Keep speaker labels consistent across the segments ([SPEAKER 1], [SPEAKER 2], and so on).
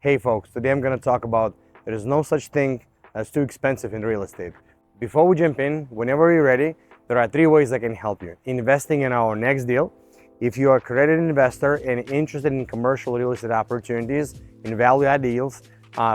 [SPEAKER 1] Hey folks, today I'm going to talk about there is no such thing as too expensive in real estate. Before we jump in, whenever you're ready, there are 3 ways that can help you. Investing in our next deal. If you are a accredited investor and interested in commercial real estate opportunities in value-add deals,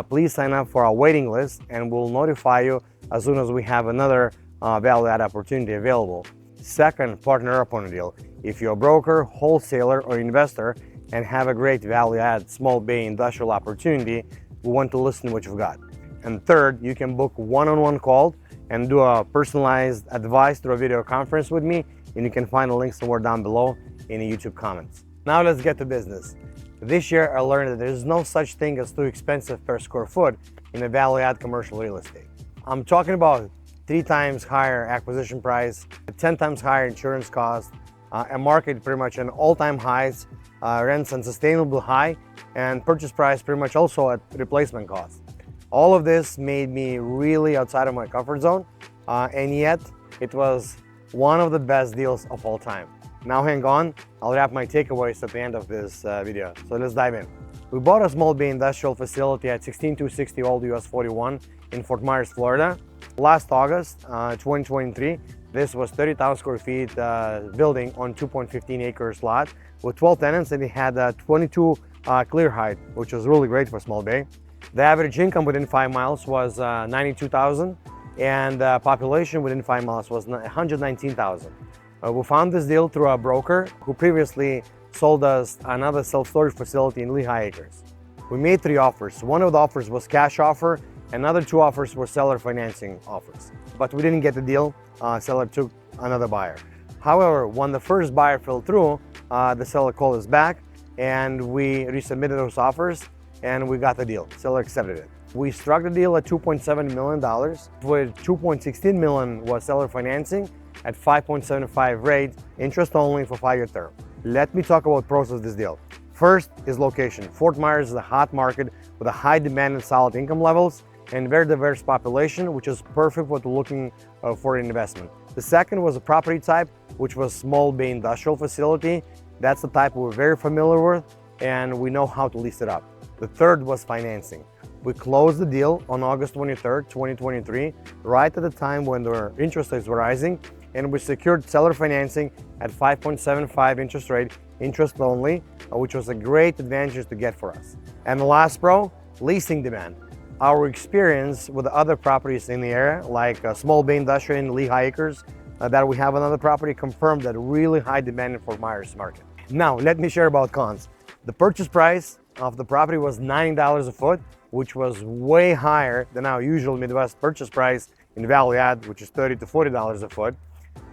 [SPEAKER 1] please sign up for our waiting list and we'll notify you as soon as we have another value-add opportunity available. Second, partner up on a deal. If you're a broker, wholesaler, or investor and have a great value-add small bay industrial opportunity, we want to listen to what you've got. And third, you can book one-on-one call and do a personalized advice through a video conference with me, and you can find the link somewhere down below in the YouTube comments. Now let's get to business. This year I learned that there's no such thing as too expensive per square foot in a value-add commercial real estate. I'm talking about 3 times higher acquisition price, 10 times higher insurance cost, a market pretty much an all-time highs, rents unsustainably high, and purchase price pretty much also at replacement cost. All of this made me really outside of my comfort zone, and yet it was one of the best deals of all time. Now hang on, I'll wrap my takeaways at the end of this video. So let's dive in. We bought a small bay industrial facility at 16260 Old US 41 in Fort Myers, Florida. Last August 2023, this was 30,000 square feet building on 2.15 acres lot with 12 tenants, and it had 22 clear height, which was really great for small bay. The average income within 5 miles was 92,000, and population within 5 miles was 119,000. We found this deal through a broker who previously sold us another self-storage facility in Lehigh Acres. We made 3 offers. One of the offers was cash offer, another 2 offers were seller financing offers. But we didn't get the deal, seller took another buyer. However, when the first buyer fell through, the seller called us back and we resubmitted those offers and we got the deal. Seller accepted it. We struck the deal at $2.7 million, with $2.16 million was seller financing at 5.75 rate, interest only for 5-year term. Let me talk about pros of this deal. First is location. Fort Myers is a hot market with a high demand and solid income levels and very diverse population, which is perfect for looking for an investment. The second was a property type, which was small bay industrial facility. That's the type we're very familiar with and we know how to lease it up. The third was financing. We closed the deal on August 23rd, 2023, right at the time when the interest rates were rising, and we secured seller financing at 5.75 interest rate, interest only, which was a great advantage to get for us. And the last pro, leasing demand. Our experience with other properties in the area, like small bay industrial in Lehigh Acres, that we have another property, confirmed that really high demand in Fort Myers market. Now, let me share about cons. The purchase price of the property was $90 a foot, which was way higher than our usual Midwest purchase price in value add, which is $30 to $40 a foot.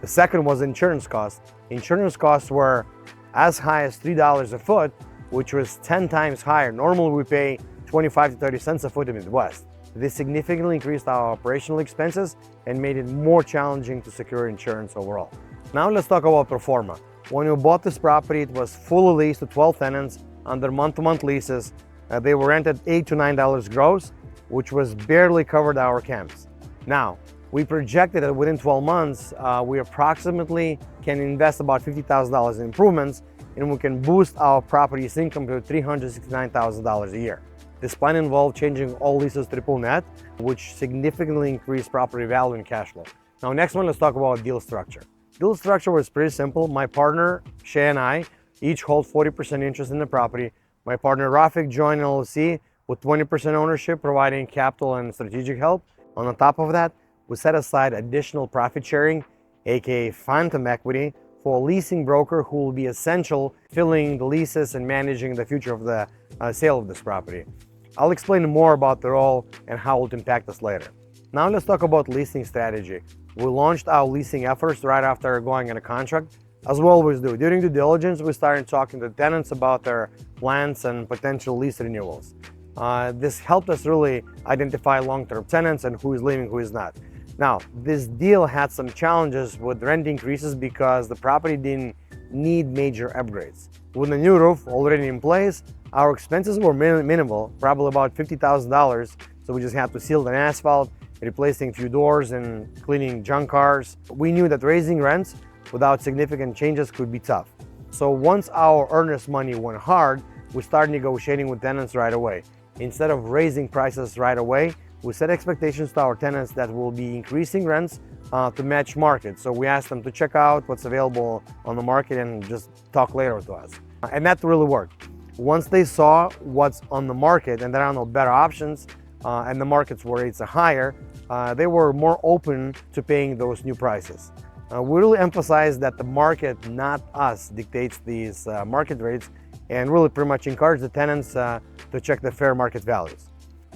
[SPEAKER 1] The second was insurance costs. Insurance costs were as high as $3 a foot, which was 10 times higher. Normally we pay 25 to 30 cents a foot in the Midwest. This significantly increased our operational expenses and made it more challenging to secure insurance overall. Now let's talk about pro forma. When we bought this property, it was fully leased to 12 tenants under month-to-month leases. They were rented $8 to $9 gross, which was barely covered our camps. Now, we projected that within 12 months, we approximately can invest about $50,000 in improvements, and we can boost our property's income to $369,000 a year. This plan involved changing all leases triple net, which significantly increased property value and cash flow. Now, next one, let's talk about deal structure. Deal structure was pretty simple. My partner, Shay, and I each hold 40% interest in the property. My partner, Rafik, joined an LLC with 20% ownership, providing capital and strategic help. On top of that, we set aside additional profit sharing, aka phantom equity, for a leasing broker who will be essential filling the leases and managing the future of the sale of this property. I'll explain more about the role and how it will impact us later. Now let's talk about leasing strategy. We launched our leasing efforts right after going on a contract, as we always do. During due diligence, we started talking to tenants about their plans and potential lease renewals. This helped us really identify long-term tenants and who is leaving, who is not. Now, this deal had some challenges with rent increases because the property didn't need major upgrades. With the new roof already in place, our expenses were minimal, probably about $50,000. So we just had to seal the asphalt, replacing a few doors and cleaning junk cars. We knew that raising rents without significant changes could be tough. So once our earnest money went hard, we started negotiating with tenants right away. instead of raising prices right away, we set expectations to our tenants that we'll be increasing rents to match market. So we asked them to check out what's available on the market and just talk later to us. And that really worked. Once they saw what's on the market and there are no better options, and the markets where rates are higher, they were more open to paying those new prices. We really emphasize that the market, not us, dictates these market rates, and really pretty much encourage the tenants to check the fair market values.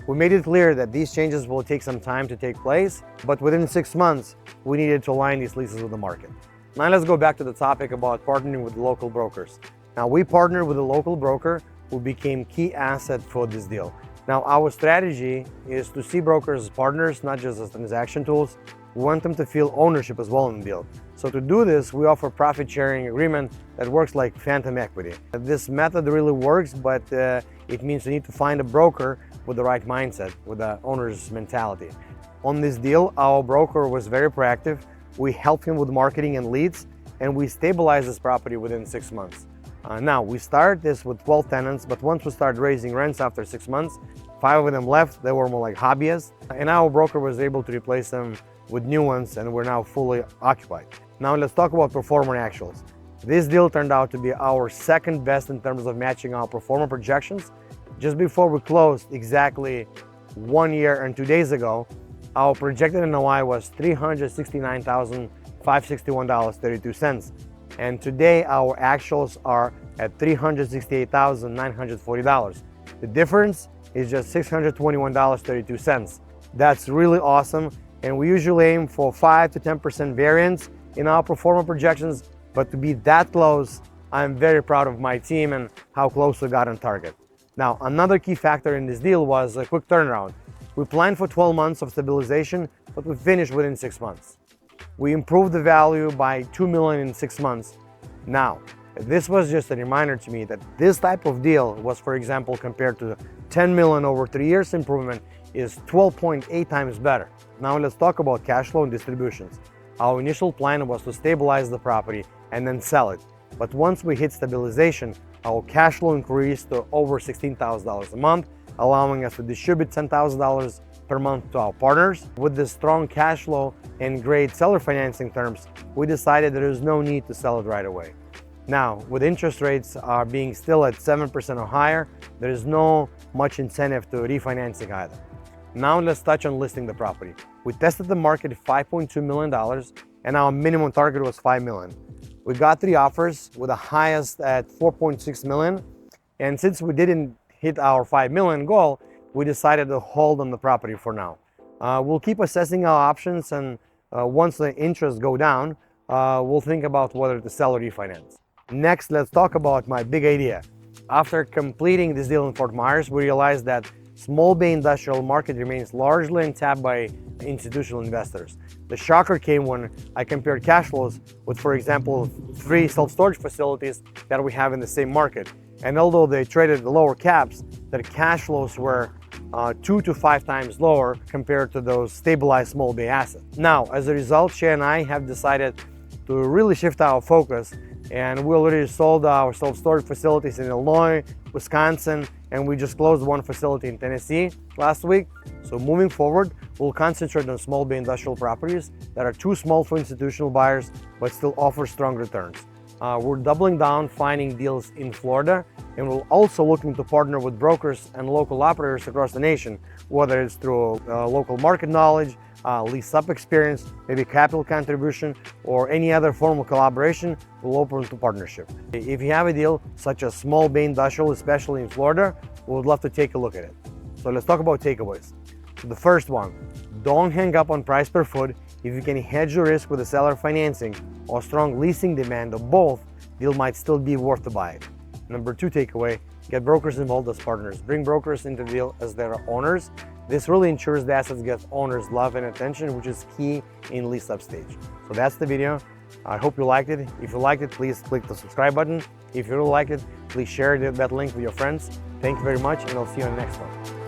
[SPEAKER 1] We made it clear that these changes will take some time to take place, but within 6 months, we needed to align these leases with the market. Now let's go back to the topic about partnering with local brokers. Now we partnered with a local broker who became key asset for this deal. Now our strategy is to see brokers as partners, not just as transaction tools. We want them to feel ownership as well in the deal. So to do this, we offer profit sharing agreement that works like phantom equity. This method really works, but it means you need to find a broker with the right mindset, with the owner's mentality. On this deal, our broker was very proactive. We helped him with marketing and leads, and we stabilized this property within 6 months. Now, we started this with 12 tenants, but once we started raising rents after 6 months, 5 of them left. They were more like hobbyists, and our broker was able to replace them with new ones, and we're now fully occupied. Now let's talk about pro forma actuals. This deal turned out to be our second best in terms of matching our pro forma projections. Just before we closed, exactly 1 year and 2 days ago, our projected NOI was $369,561.32. And today our actuals are at $368,940. The difference is just $621.32. That's really awesome. And we usually aim for 5 to 10% variance in our pro forma projections, but to be that close, I'm very proud of my team and how close we got on target. Now, another key factor in this deal was a quick turnaround. We planned for 12 months of stabilization, but we finished within 6 months. We improved the value by $2 million in 6 months. Now, this was just a reminder to me that this type of deal was, for example, compared to $10 million over 3 years improvement, is 12.8 times better. Now let's talk about cash flow and distributions. Our initial plan was to stabilize the property and then sell it. But once we hit stabilization, our cash flow increased to over $16,000 a month, allowing us to distribute $10,000 per month to our partners. With this strong cash flow and great seller financing terms, we decided there is no need to sell it right away. Now, with interest rates being still at 7% or higher, there is no much incentive to refinancing either. Now let's touch on listing the property. We tested the market at $5.2 million and our minimum target was $5 million. We got 3 offers with the highest at $4.6 million. And since we didn't hit our $5 million goal, we decided to hold on the property for now. We'll keep assessing our options, and once the interests go down, we'll think about whether to sell or refinance. Next, let's talk about my big idea. After completing this deal in Fort Myers, we realized that small bay industrial market remains largely untapped by institutional investors. The shocker came when I compared cash flows with, for example, 3 self-storage facilities that we have in the same market. And although they traded lower caps, their cash flows were 2 to 5 times lower compared to those stabilized small bay assets. Now, as a result, Shay and I have decided to really shift our focus, and we already sold our self-storage facilities in Illinois, Wisconsin, and we just closed 1 facility in Tennessee last week. So moving forward, we'll concentrate on small bay industrial properties that are too small for institutional buyers, but still offer strong returns. We're doubling down finding deals in Florida, and we're also looking to partner with brokers and local operators across the nation, whether it's through local market knowledge, lease-up experience, maybe capital contribution, or any other form of collaboration. We'll open to partnership. If you have a deal such as small bay industrial, especially in Florida, we would love to take a look at it. So let's talk about takeaways. So the first one, don't hang up on price per foot. If you can hedge your risk with a seller financing or strong leasing demand or both, deal might still be worth to buy it. Number 2 takeaway, get brokers involved as partners. Bring brokers into the deal as their owners. This really ensures the assets get owners' love and attention, which is key in lease-up stage. So that's the video. I hope you liked it. If you liked it, please click the subscribe button. If you don't like it, please share that link with your friends. Thank you very much, and I'll see you on the next one.